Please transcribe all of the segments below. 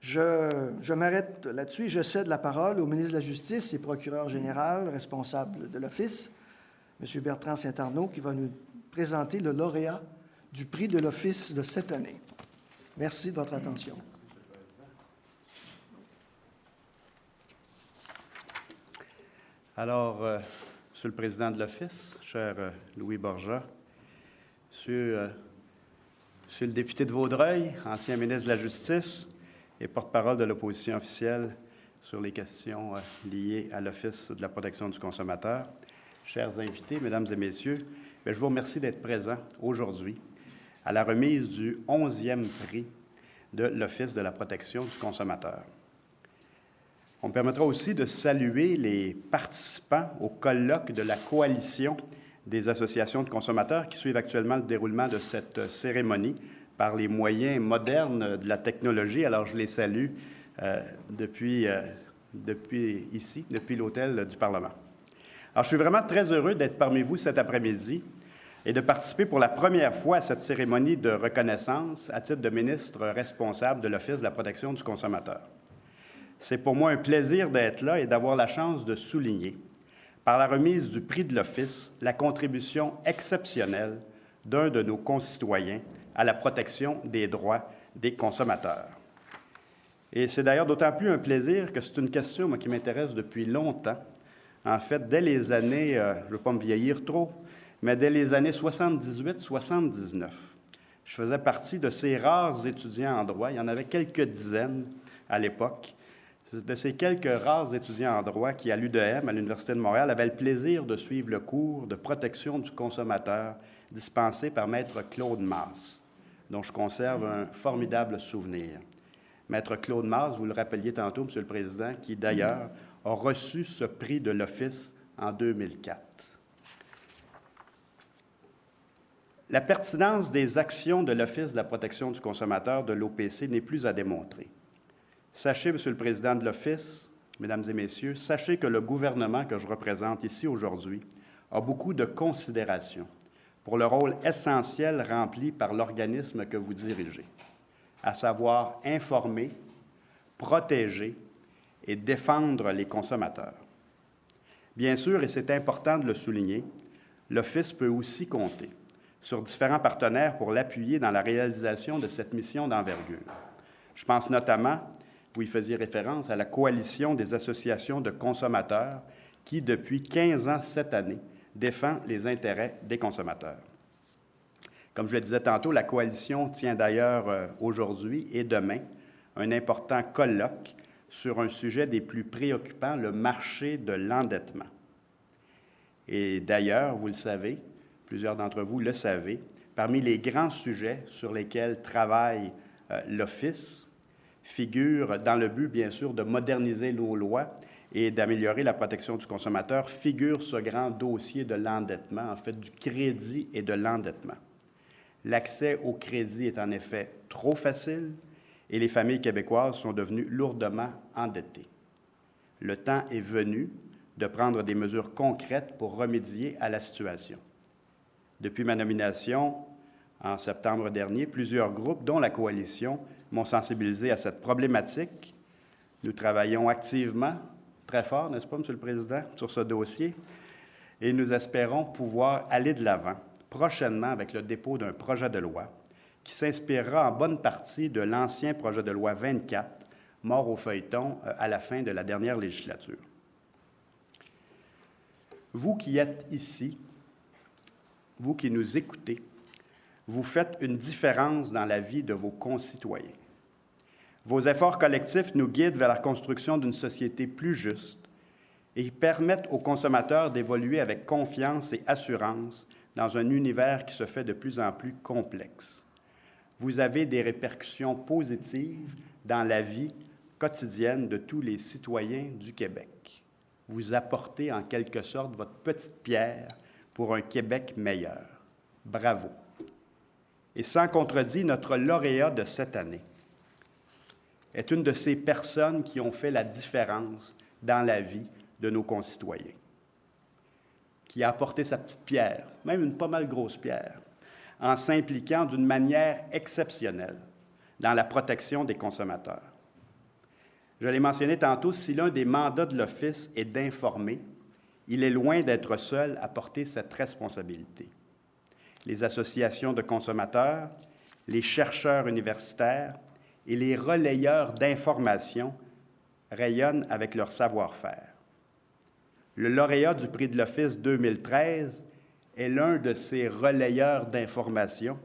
Je m'arrête là-dessus et je cède la parole au ministre de la Justice et procureur général responsable de l'Office, M. Bertrand Saint-Arnaud, qui va nous présenter le lauréat du prix de l'Office de cette année. Merci de votre attention. Alors, Monsieur le Président de l'Office, cher Louis Borja, Monsieur le député de Vaudreuil, ancien ministre de la Justice et porte-parole de l'opposition officielle sur les questions liées à l'Office de la protection du consommateur, chers invités, Mesdames et Messieurs, je vous remercie d'être présents aujourd'hui à la remise du 11e prix de l'Office de la protection du consommateur. On me permettra aussi de saluer les participants au colloque de la Coalition des associations de consommateurs qui suivent actuellement le déroulement de cette cérémonie par les moyens modernes de la technologie. Alors, je les salue depuis ici, depuis l'hôtel du Parlement. Alors, je suis vraiment très heureux d'être parmi vous cet après-midi et de participer pour la première fois à cette cérémonie de reconnaissance à titre de ministre responsable de l'Office de la protection du consommateur. C'est pour moi un plaisir d'être là et d'avoir la chance de souligner, par la remise du prix de l'Office, la contribution exceptionnelle d'un de nos concitoyens à la protection des droits des consommateurs. Et c'est d'ailleurs d'autant plus un plaisir que c'est une question, moi, qui m'intéresse depuis longtemps. En fait, dès les années, je ne veux pas me vieillir trop, mais dès les années 78-79, je faisais partie de ces rares étudiants en droit, il y en avait quelques dizaines à l'époque, de ces quelques rares étudiants en droit qui, à l'UDM, à l'Université de Montréal, avaient le plaisir de suivre le cours de protection du consommateur dispensé par Maître Claude Masse, dont je conserve un formidable souvenir. Maître Claude Masse, vous le rappeliez tantôt, Monsieur le Président, qui d'ailleurs a reçu ce prix de l'Office en 2004. La pertinence des actions de l'Office de la protection du consommateur de l'OPC n'est plus à démontrer. Sachez, Monsieur le Président de l'Office, Mesdames et Messieurs, sachez que le gouvernement que je représente ici aujourd'hui a beaucoup de considération pour le rôle essentiel rempli par l'organisme que vous dirigez, à savoir informer, protéger et défendre les consommateurs. Bien sûr, et c'est important de le souligner, l'Office peut aussi compter sur différents partenaires pour l'appuyer dans la réalisation de cette mission d'envergure. Je pense notamment, vous y faisiez référence, à la Coalition des associations de consommateurs qui, depuis 15 ans cette année, défend les intérêts des consommateurs. Comme je le disais tantôt, la Coalition tient d'ailleurs aujourd'hui et demain un important colloque sur un sujet des plus préoccupants, le marché de l'endettement. Et d'ailleurs, vous le savez, plusieurs d'entre vous le savez, parmi les grands sujets sur lesquels travaille l'Office figure, dans le but, bien sûr, de moderniser nos lois et d'améliorer la protection du consommateur, figure ce grand dossier de l'endettement, en fait, du crédit et de l'endettement. L'accès au crédit est en effet trop facile et les familles québécoises sont devenues lourdement endettées. Le temps est venu de prendre des mesures concrètes pour remédier à la situation. Depuis ma nomination, en septembre dernier, plusieurs groupes, dont la Coalition, m'ont sensibilisé à cette problématique. Nous travaillons activement, très fort, n'est-ce pas, Monsieur le Président, sur ce dossier, et nous espérons pouvoir aller de l'avant prochainement avec le dépôt d'un projet de loi qui s'inspirera en bonne partie de l'ancien projet de loi 24, mort au feuilleton à la fin de la dernière législature. Vous qui êtes ici, vous qui nous écoutez, vous faites une différence dans la vie de vos concitoyens. Vos efforts collectifs nous guident vers la construction d'une société plus juste et permettent aux consommateurs d'évoluer avec confiance et assurance dans un univers qui se fait de plus en plus complexe. Vous avez des répercussions positives dans la vie quotidienne de tous les citoyens du Québec. Vous apportez en quelque sorte votre petite pierre pour un Québec meilleur. Bravo! Et sans contredit, notre lauréat de cette année est une de ces personnes qui ont fait la différence dans la vie de nos concitoyens, qui a apporté sa petite pierre, même une pas mal grosse pierre, en s'impliquant d'une manière exceptionnelle dans la protection des consommateurs. Je l'ai mentionné tantôt, si l'un des mandats de l'Office est d'informer, il est loin d'être seul à porter cette responsabilité. Les associations de consommateurs, les chercheurs universitaires et les relayeurs d'informations rayonnent avec leur savoir-faire. Le lauréat du prix de l'Office 2013 est l'un de ces relayeurs d'informations,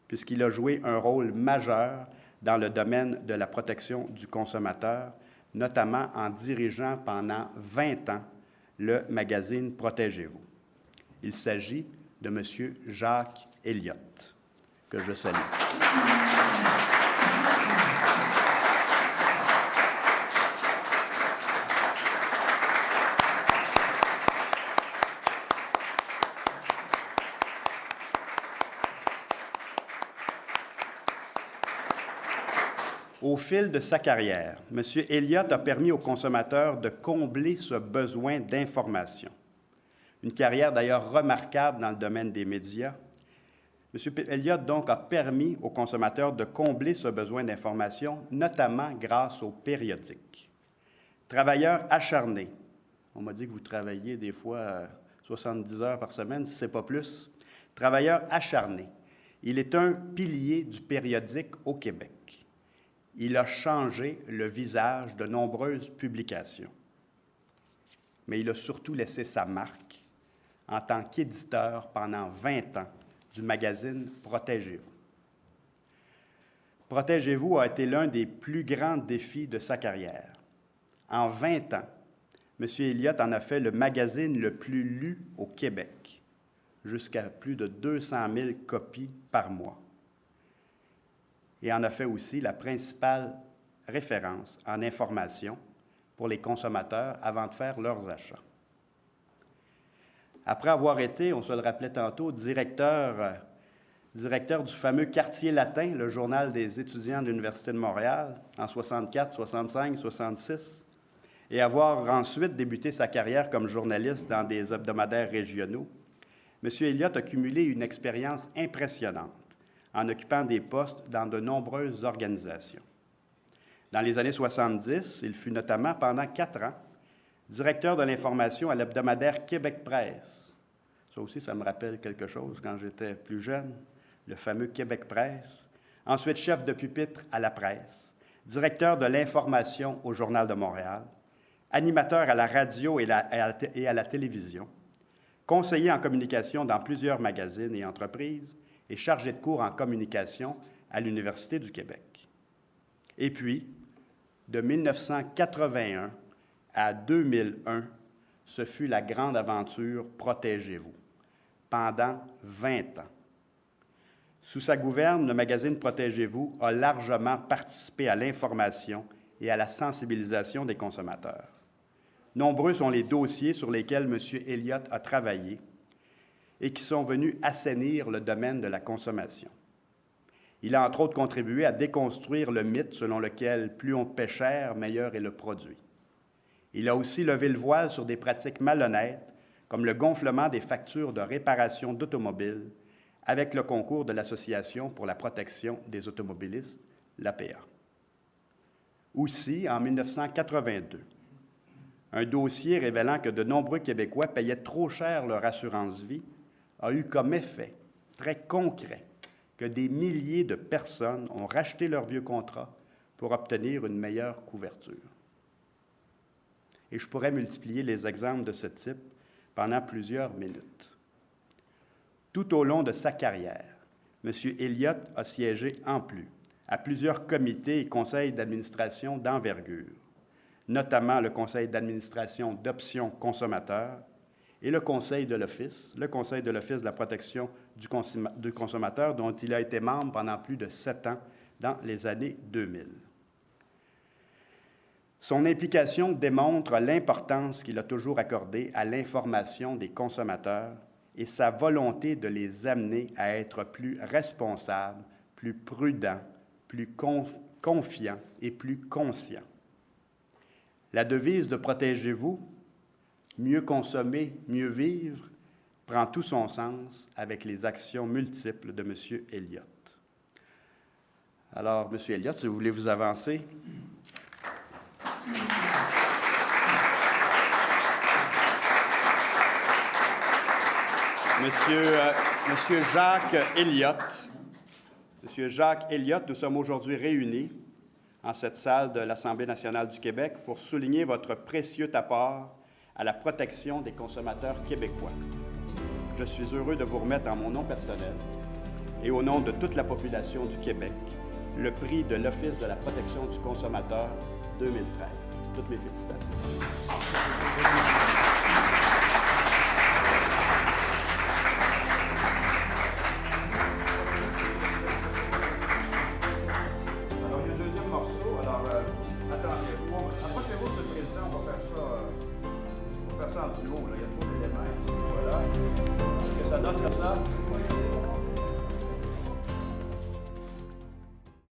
puisqu'il a joué un rôle majeur dans le domaine de la protection du consommateur, notamment en dirigeant pendant 20 ans le magazine Protégez-vous. Il s'agit de M. Jacques Elliott, que je salue. Au fil de sa carrière, M. Elliott a permis aux consommateurs de combler ce besoin d'information. Une carrière d'ailleurs remarquable dans le domaine des médias. M. Elliott, donc, a permis aux consommateurs de combler ce besoin d'information, notamment grâce aux périodiques. Travailleur acharné, on m'a dit que vous travailliez des fois 70 heures par semaine, si ce n'est pas plus. Travailleur acharné, il est un pilier du périodique au Québec. Il a changé le visage de nombreuses publications. Mais il a surtout laissé sa marque en tant qu'éditeur pendant 20 ans du magazine Protégez-vous. Protégez-vous a été l'un des plus grands défis de sa carrière. En 20 ans, M. Elliott en a fait le magazine le plus lu au Québec, jusqu'à plus de 200 000 copies par mois. Et en a fait aussi la principale référence en information pour les consommateurs avant de faire leurs achats. Après avoir été, on se le rappelait tantôt, directeur du fameux Quartier latin, le journal des étudiants de l'Université de Montréal, en 64, 65, 66, et avoir ensuite débuté sa carrière comme journaliste dans des hebdomadaires régionaux, M. Elliott a cumulé une expérience impressionnante en occupant des postes dans de nombreuses organisations. Dans les années 70, il fut notamment pendant 4 ans directeur de l'information à l'hebdomadaire Québec Presse. Ça aussi, ça me rappelle quelque chose quand j'étais plus jeune, le fameux Québec Presse. Ensuite, chef de pupitre à la presse, directeur de l'information au Journal de Montréal, animateur à la radio et à la télévision, conseiller en communication dans plusieurs magazines et entreprises, et chargé de cours en communication à l'Université du Québec. Et puis, de 1981 à 2001, ce fut la grande aventure Protégez-vous, pendant 20 ans. Sous sa gouverne, le magazine Protégez-vous a largement participé à l'information et à la sensibilisation des consommateurs. Nombreux sont les dossiers sur lesquels M. Elliott a travaillé et qui sont venus assainir le domaine de la consommation. Il a entre autres contribué à déconstruire le mythe selon lequel plus on paie cher, meilleur est le produit. Il a aussi levé le voile sur des pratiques malhonnêtes, comme le gonflement des factures de réparation d'automobiles, avec le concours de l'Association pour la protection des automobilistes, l'APA. Aussi, en 1982, un dossier révélant que de nombreux Québécois payaient trop cher leur assurance-vie a eu comme effet très concret que des milliers de personnes ont racheté leur vieux contrat pour obtenir une meilleure couverture. Et je pourrais multiplier les exemples de ce type pendant plusieurs minutes. Tout au long de sa carrière, M. Elliott a siégé en plus à plusieurs comités et conseils d'administration d'envergure, notamment le conseil d'administration d'Options consommateurs et le conseil de l'Office de la protection du consommateur, dont il a été membre pendant plus de 7 ans dans les années 2000. Son implication démontre l'importance qu'il a toujours accordée à l'information des consommateurs et sa volonté de les amener à être plus responsables, plus prudents, plus confiants et plus conscients. La devise de Protégez-vous, mieux consommer, mieux vivre, prend tout son sens avec les actions multiples de M. Elliott. Alors, M. Elliott, si vous voulez vous avancer. Monsieur Jacques Elliott. Monsieur Jacques Elliott, nous sommes aujourd'hui réunis en cette salle de l'Assemblée nationale du Québec pour souligner votre précieux apport à la protection des consommateurs québécois. Je suis heureux de vous remettre en mon nom personnel et au nom de toute la population du Québec le prix de l'Office de la protection du consommateur 2013. Toutes mes félicitations. Alors, il y a un deuxième morceau. Alors, attendez. Approchez-vous, M. le Président, on va faire ça en duo. Là. Il y a trop d'éléments ici. Voilà. Est-ce que ça donne comme ça?